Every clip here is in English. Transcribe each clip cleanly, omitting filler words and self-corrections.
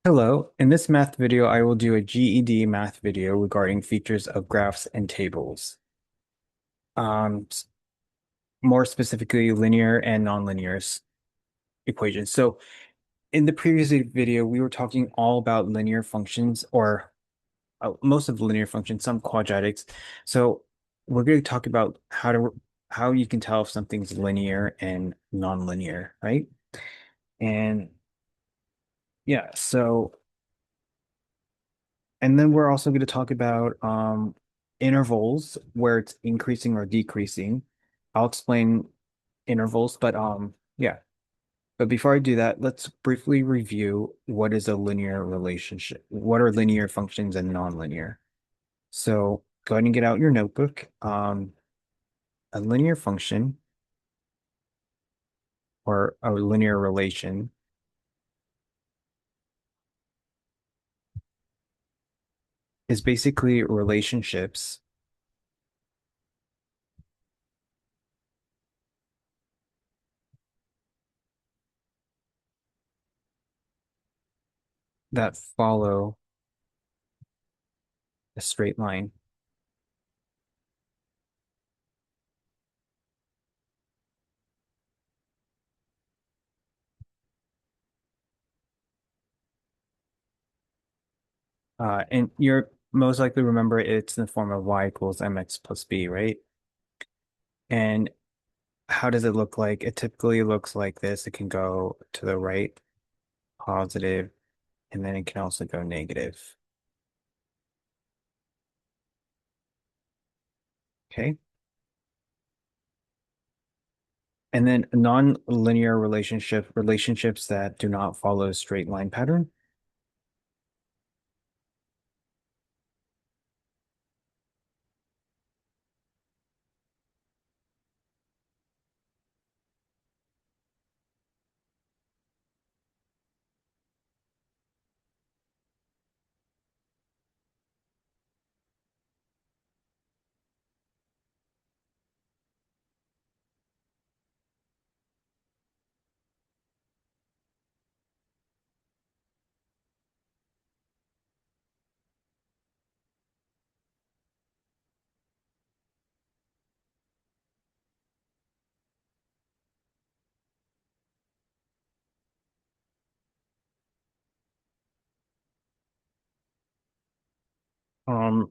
Hello, in this math video, I will do a GED math video regarding features of graphs and tables. Um, s- More specifically, linear and nonlinear equations. So in the previous video, we were talking all about linear functions or most of the linear functions, some quadratics. So we're going to talk about how you can tell if something's linear and nonlinear, right? And yeah, and then we're also going to talk about intervals where it's increasing or decreasing. I'll explain intervals, but yeah. But before I do that, let's briefly review what is a linear relationship. What are linear functions and nonlinear? So go ahead and get out your notebook. A linear function or a linear relation is basically relationships that follow a straight line. And you're most likely remember it's in the form of y equals mx plus b, right? And how does it look like? It typically looks like this. It can go to the right, positive, and then it can also go negative. Okay. And then non-linear relationships that do not follow a straight line pattern.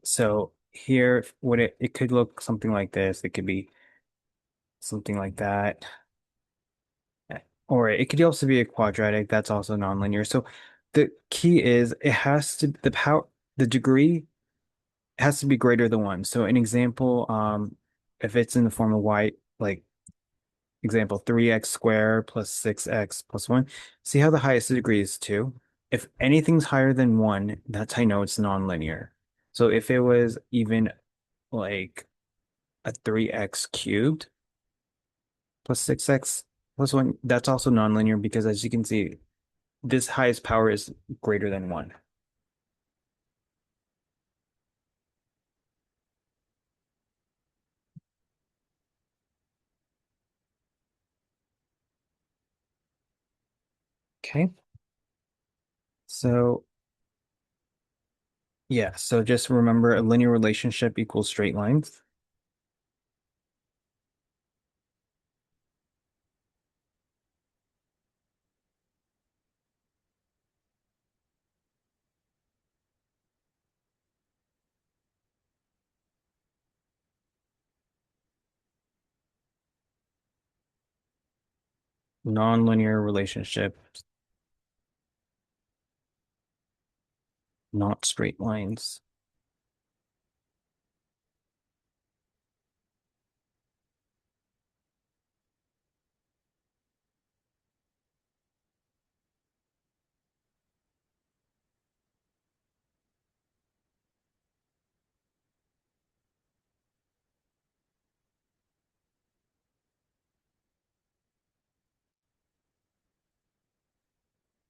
So here, what it could look something like this. It could be something like that. Or it could also be a quadratic. That's also nonlinear. So the key is it has to the degree has to be greater than one. So an example, if it's in the form of y, like example 3x squared plus 6x plus 1, see how the highest degree is 2? If anything's higher than 1, that's how I know it's nonlinear. So if it was even like a 3x cubed plus 6x plus 1, that's also nonlinear because as you can see, this highest power is greater than 1. Okay. So yeah, so just remember a linear relationship equals straight lines. Nonlinear relationship, not straight lines.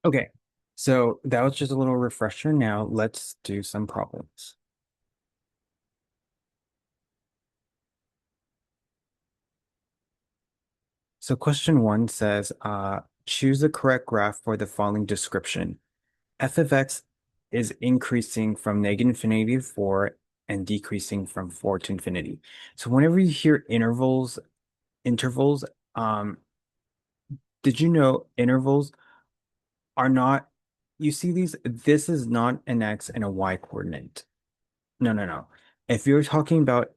Okay, so that was just a little refresher. Now let's do some problems. So question one says, choose the correct graph for the following description. f of x is increasing from negative infinity to 4 and decreasing from 4 to infinity. So whenever you hear intervals, um, did you know intervals are not, you see these, this is not an x and a y coordinate. No, no, no. If you're talking about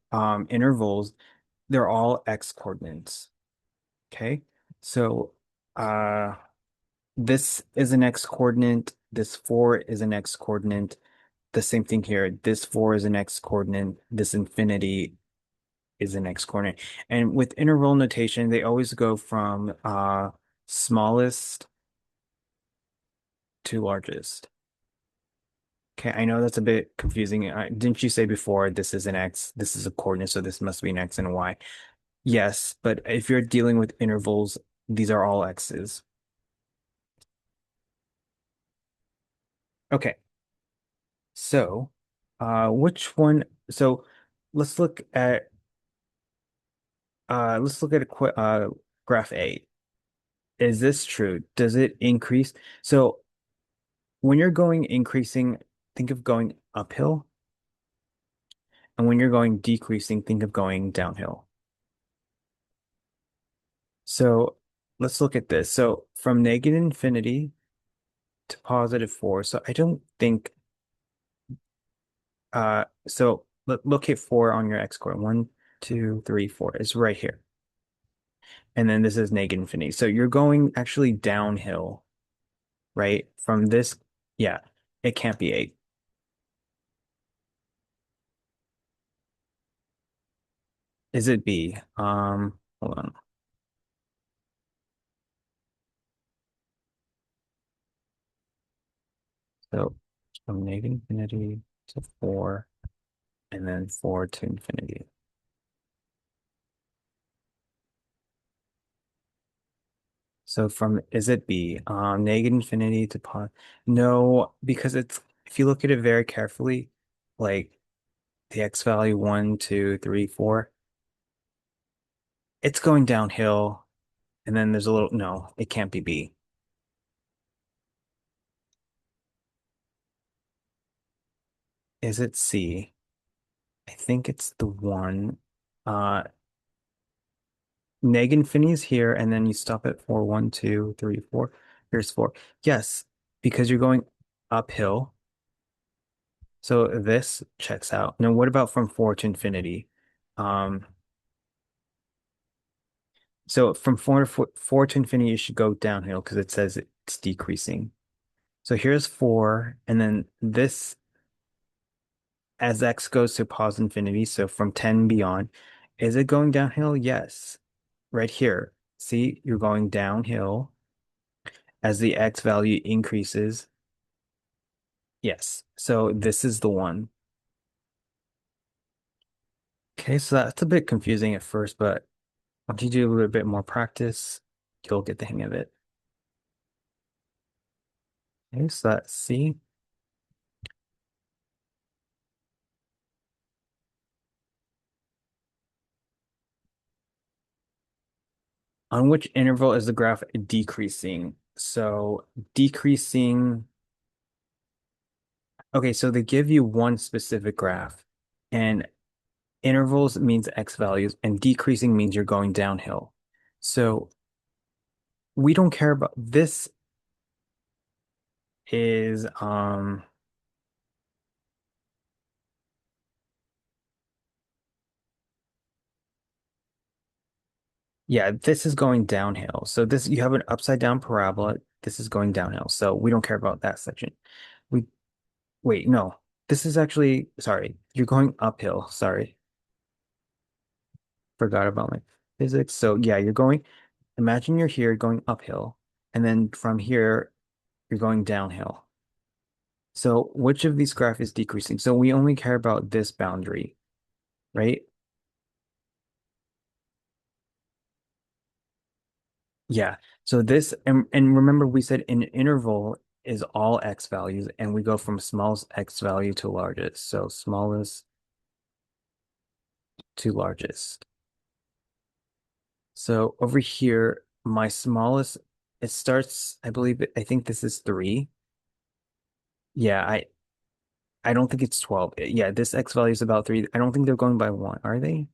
intervals, they're all x coordinates. Okay. So uh this is an x coordinate, this 4 is an x coordinate. The same thing here. This 4 is an x coordinate, this infinity is an x coordinate. And with interval notation, they always go from smallest to largest. Okay, I know that's a bit confusing. Didn't you say before this is an x, this is a coordinate, so this must be an x and a y? Yes, but if you're dealing with intervals, these are all x's. Okay, so which one? So let's look at a graph A. Is this true? Does it increase? So when you're going increasing, think of going uphill, and when you're going decreasing, think of going downhill. So let's look at this. So from negative infinity to positive 4. So I don't think so look at 4 on your x coordinate. 1, 2, 3, 4. It's right here. And then this is negative infinity. So you're going actually downhill, right? From this, yeah, it can't be 8. Is it B? Hold on. So from negative infinity to 4, and then 4 to infinity. So from, is it B? Negative infinity to no, because it's, if you look at it very carefully, like the x value 1, 2, 3, 4, it's going downhill, and then there's a little, no, it can't be B. Is it C? I think it's the one. Uh, Neg infinity is here, and then you stop at 4, 1, 2, 3, 4. Here's 4. Yes, because you're going uphill. So this checks out. Now, what about from 4 to infinity? Um, so from 4 to infinity, you should go downhill because it says it's decreasing. So here's 4, and then this, as x goes to positive infinity, so from 10 beyond, is it going downhill? Yes. Right here. See, you're going downhill as the x value increases. Yes. So this is the one. Okay, so that's a bit confusing at first, but once you do a little bit more practice, you'll get the hang of it. Okay, so that's C. On which interval is the graph decreasing? So decreasing, okay, so they give you one specific graph, and intervals means x values, and decreasing means you're going downhill. So we don't care about this is yeah, this is going downhill. So this, you have an upside down parabola. This is going downhill. So we don't care about that section. We wait, no. This is actually, sorry, you're going uphill. Sorry. Forgot about my physics. So yeah, you're going, imagine you're here going uphill, and then from here you're going downhill. So which of these graph is decreasing? So we only care about this boundary, right? Yeah. So this, and remember we said an interval is all x values, and we go from smallest x value to largest. So smallest to largest. So over here, my smallest, it starts, I believe, I think this is 3. Yeah, I don't think it's 12. Yeah, this X value is about 3. I don't think they're going by 1, are they?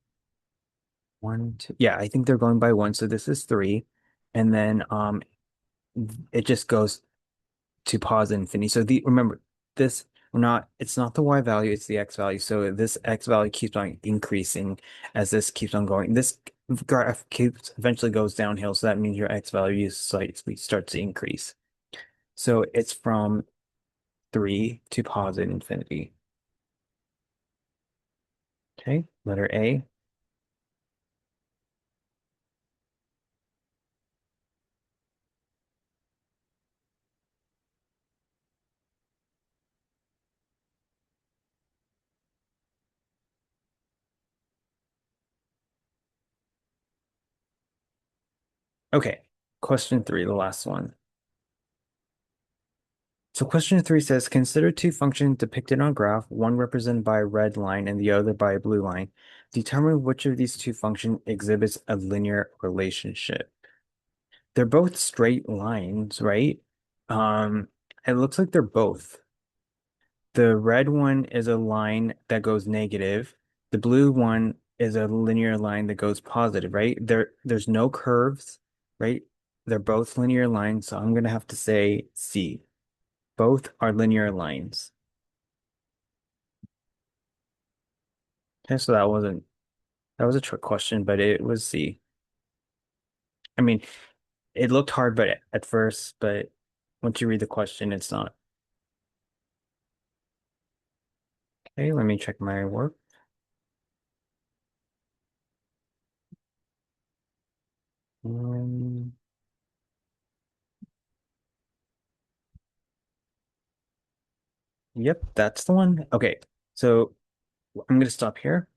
1, 2. Yeah, I think they're going by 1, so this is 3. And then it just goes to pause infinity. So the remember this we're not it's not the Y value, it's the X value. So this X value keeps on increasing as this keeps on going. This graph keeps eventually goes downhill, so that means your X value slightly starts to increase. So it's from 3 to positive infinity. Okay, letter A. Okay, question 3, the last one. So question 3 says, consider two functions depicted on a graph, one represented by a red line and the other by a blue line. Determine which of these two functions exhibits a linear relationship. They're both straight lines, right? Um, it looks like they're both. The red one is a line that goes negative. The blue one is a linear line that goes positive, right? There's no curves, right? They're both linear lines, so I'm gonna have to say C. Both are linear lines. Okay, so that was a trick question, but it was C. I mean, it looked hard, but at first, but once you read the question, it's not. Okay, let me check my work. Um, yep, that's the one. Okay, so I'm going to stop here.